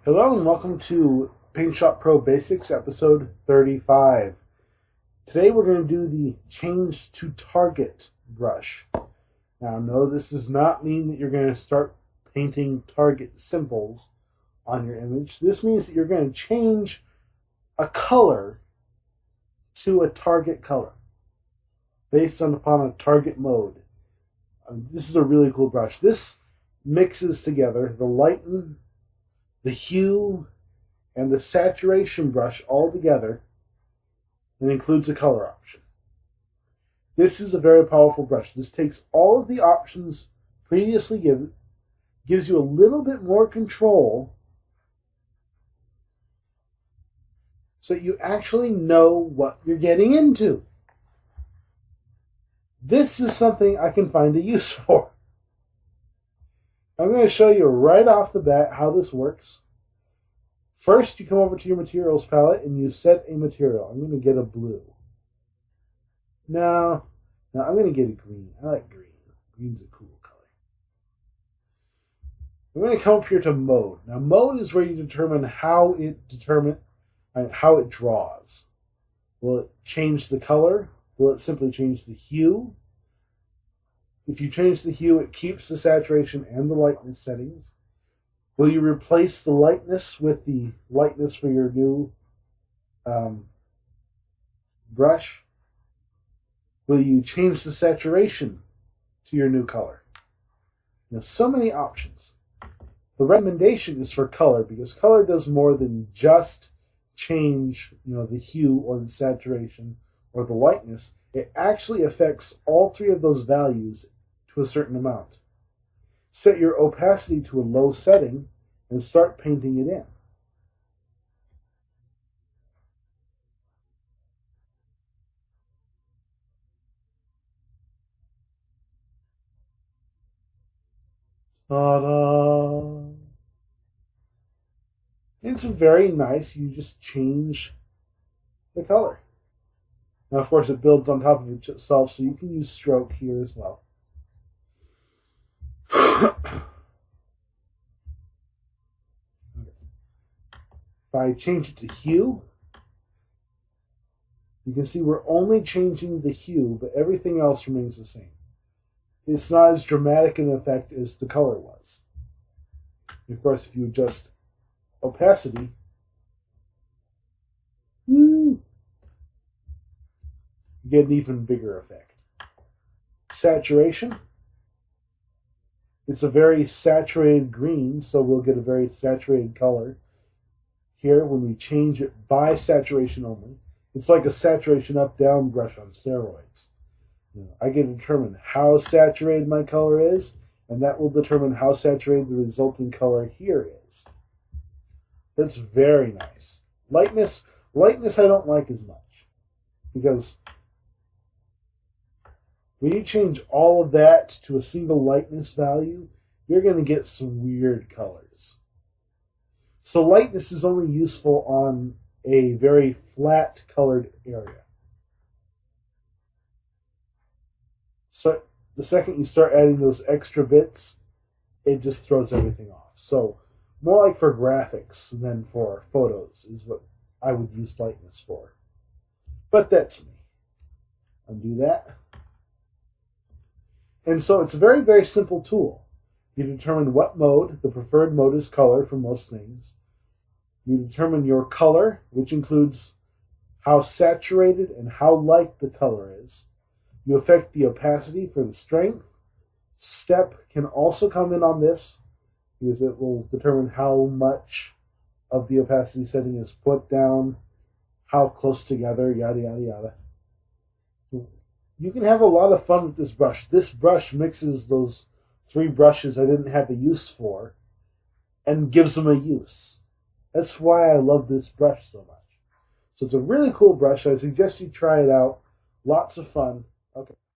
Hello and welcome to PaintShop Pro Basics episode 35. Today we're going to do the Change to Target brush. Now no, this does not mean that you're going to start painting target symbols on your image. This means that you're going to change a color to a target color based upon a target mode. This is a really cool brush. This mixes together the lighten, the hue, and the saturation brush all together and includes a color option. This is a very powerful brush. This takes all of the options previously given, gives you a little bit more control so that you actually know what you're getting into. This is something I can find a use for. I'm going to show you right off the bat how this works. First, you come over to your materials palette and you set a material. I'm going to get a blue. No, I'm going to get a green. I like green. Green's a cool color. I'm going to come up here to mode. Now, mode is where you determine how it draws. Will it change the color? Will it simply change the hue? If you change the hue, it keeps the saturation and the lightness settings. Will you replace the lightness with the lightness for your new brush? Will you change the saturation to your new color? So many options. The recommendation is for color because color does more than just change the hue or the saturation or the lightness. It actually affects all three of those values to a certain amount. Set your opacity to a low setting and start painting it in. Ta-da! It's very nice. You just change the color. Now, of course, it builds on top of itself, so you can use stroke here as well. If I change it to hue, you can see we're only changing the hue, but everything else remains the same. It's not as dramatic an effect as the color was. Of course, if you adjust opacity, you get an even bigger effect. Saturation, it's a very saturated green, so we'll get a very saturated color. Here, when we change it by saturation only, it's like a saturation up-down brush on steroids. I get to determine how saturated my color is, and that will determine how saturated the resulting color here is. That's very nice. Lightness I don't like as much, because when you change all of that to a single lightness value, you're going to get some weird colors. So lightness is only useful on a very flat colored area. So the second you start adding those extra bits, it just throws everything off. So more like for graphics than for photos is what I would use lightness for. But that's me. Undo that. And so it's a very, very simple tool. You determine what mode. The preferred mode is color for most things. You determine your color, which includes how saturated and how light the color is. You affect the opacity for the strength. Step can also come in on this because it will determine how much of the opacity setting is put down, how close together, yada, yada, yada. You can have a lot of fun with this brush. This brush mixes those three brushes I didn't have a use for and gives them a use. That's why I love this brush so much. So it's a really cool brush. I suggest you try it out. Lots of fun.